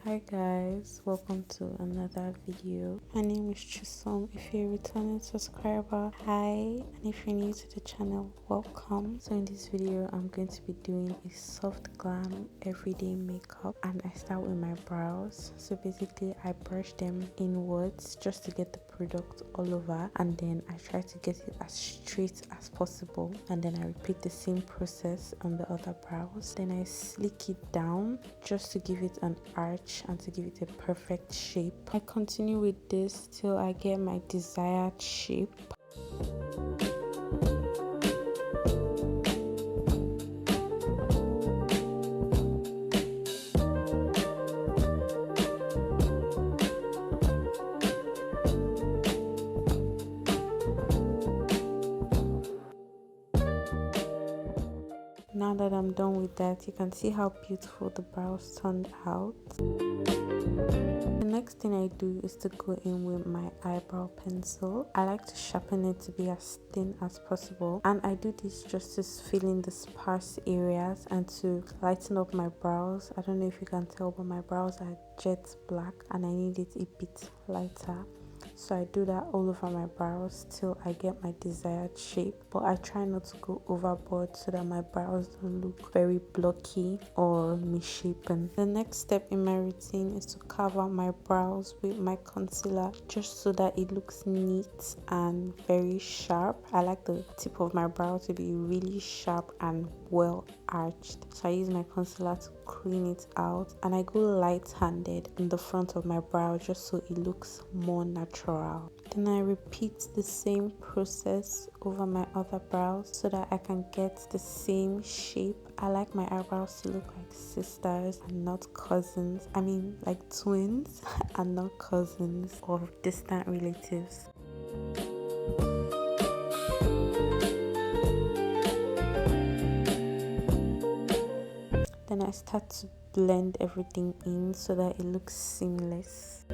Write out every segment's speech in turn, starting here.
Hi guys, welcome to another video. My name is Chisom. If you're a returning subscriber, hi, and if you're new to the channel, welcome. So in this video I'm going to be doing a soft glam everyday makeup, and I start with my brows. So basically I brush them inwards just to get the product all over, and then I try to get it as straight as possible, and then I repeat the same process on the other brows. Then I slick it down just to give it an arch and to give it a perfect shape. I continue with this till I get my desired shape. Now that I'm done with that, you can see how beautiful the brows turned out. The next thing I do is to go in with my eyebrow pencil. I like to sharpen it to be as thin as possible, and I do this just to fill in the sparse areas and to lighten up my brows. I don't know if you can tell, but my brows are jet black and I need it a bit lighter. So I do that all over my brows till I get my desired shape, but I try not to go overboard so that my brows don't look very blocky or misshapen. The next step in my routine is to carve out my brows with my concealer just so that it looks neat and very sharp. I like the tip of my brow to be really sharp and well arched, so I use my concealer to clean it out, and I go light-handed in the front of my brow just so it looks more natural. Then I repeat the same process over my other brows so that I can get the same shape. I like my eyebrows to look like sisters and not cousins. I mean like twins and not cousins or distant relatives. Then I start to blend everything in so that it looks seamless.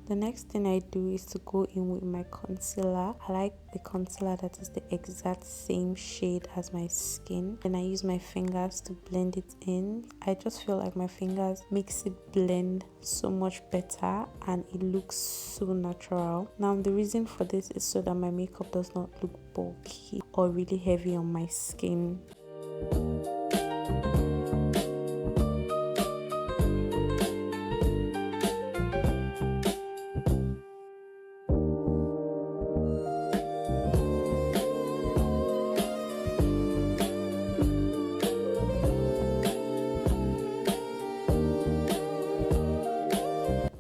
The next thing I do is to go in with my concealer. I like the concealer that is the exact same shade as my skin. Then I use my fingers to blend it in. I just feel like my fingers makes it blend so much better and it looks so natural. Now the reason for this is so that my makeup does not look bulky or really heavy on my skin.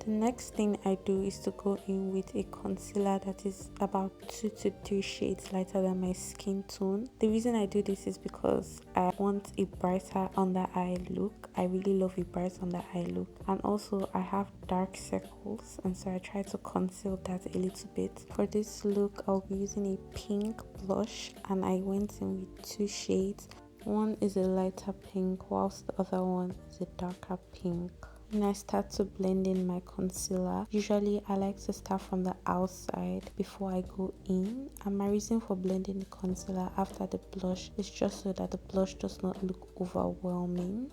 Next thing I do is to go in with a concealer that is about 2 to 3 shades lighter than my skin tone. The reason I do this is because I want a brighter under eye look. I really love a bright under eye look, and also I have dark circles, and so I try to conceal that a little bit. For this look I'll be using a pink blush, and I went in with 2 shades. One is a lighter pink whilst the other one is a darker pink. When I start to blend in my concealer, usually I like to start from the outside before I go in, and my reason for blending the concealer after the blush is just so that the blush does not look overwhelming.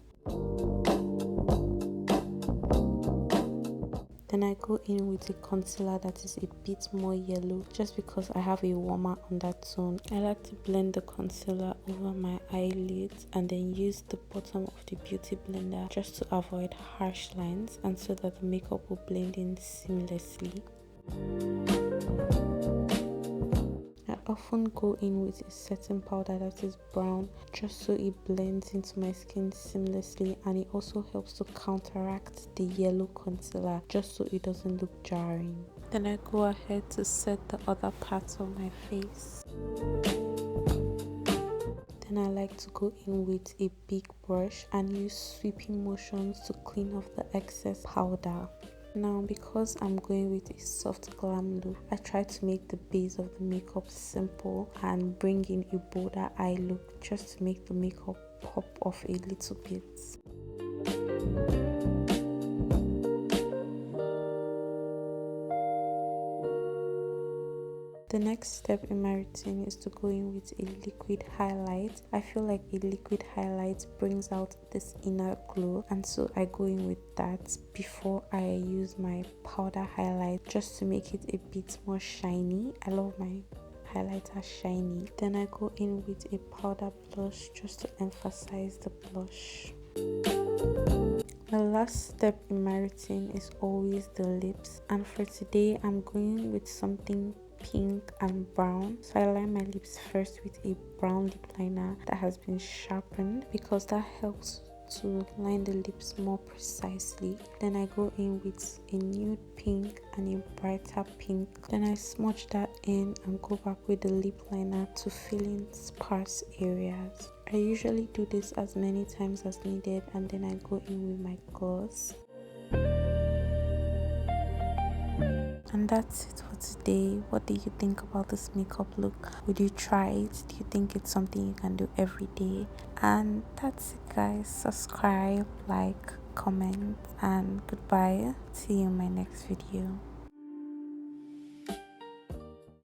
Then I go in with a concealer that is a bit more yellow just because I have a warmer undertone. I like to blend the concealer over my eyelids and then use the bottom of the beauty blender just to avoid harsh lines and so that the makeup will blend in seamlessly. I often go in with a setting powder that is brown just so it blends into my skin seamlessly, and it also helps to counteract the yellow concealer just so it doesn't look jarring. Then I go ahead to set the other parts of my face. Then I like to go in with a big brush and use sweeping motions to clean off the excess powder. Now, because I'm going with a soft glam look, I try to make the base of the makeup simple and bring in a bolder eye look just to make the makeup pop off a little bit. The next step in my routine is to go in with a liquid highlight. I feel like a liquid highlight brings out this inner glow, and so I go in with that before I use my powder highlight just to make it a bit more shiny. I love my highlighter shiny. Then I go in with a powder blush just to emphasize the blush. The last step in my routine is always the lips, and for today I'm going with something pink and brown. So I line my lips first with a brown lip liner that has been sharpened because that helps to line the lips more precisely. Then I go in with a nude pink and a brighter pink. Then I smudge that in and go back with the lip liner to fill in sparse areas. I usually do this as many times as needed, and then I go in with my gloss. And that's it for today. What do you think about this makeup look? Would you try it? Do you think it's something you can do every day? And that's it, guys. Subscribe, like, comment, and goodbye. See you in my next video.